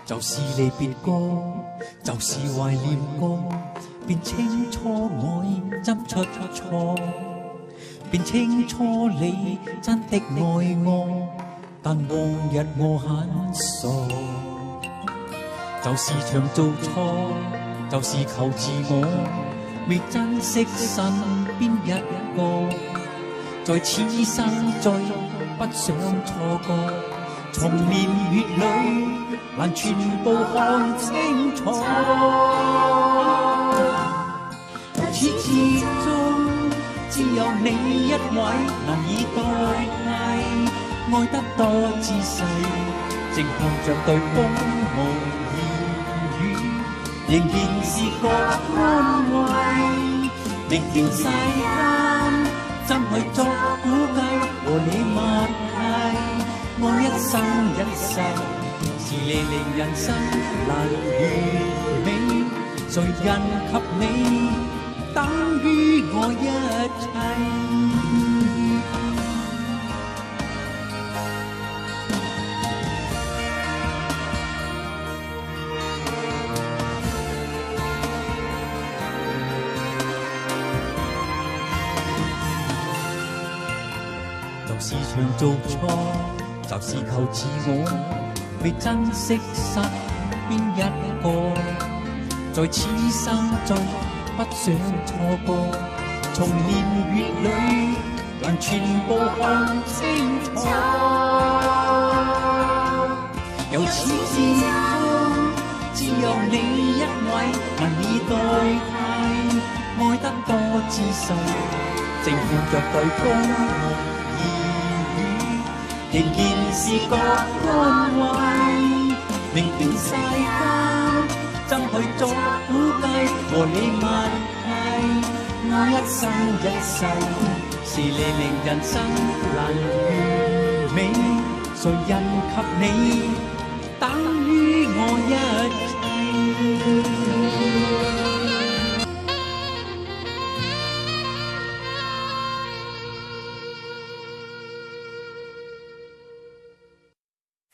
就是離別歌，就是懷念歌，便清楚愛怎出錯，便清楚你真的愛我，但往日我很傻，就是常做錯，就是求自我，未珍惜身邊一個，在此生再不想錯過，從年月裏還全部看清楚，始至終只有你一位難以代替，愛得多姿勢，正看着對方無言語，仍然是個安慰，明天世間怎去作估計和你默契，愛一生一世是你令人生難完美，誰人及你等於我一切。就是常做錯，就是求自我，未珍惜身邊一個，在此生中不想錯過，從年月裏還全部看清楚，由始至終只有你一位難以代替，愛得多姿勢，正看着對方仍然是個安慰，明天世間怎去作估計和你默契，愛一生一世是你令人生難完美，誰人及你等於我一切。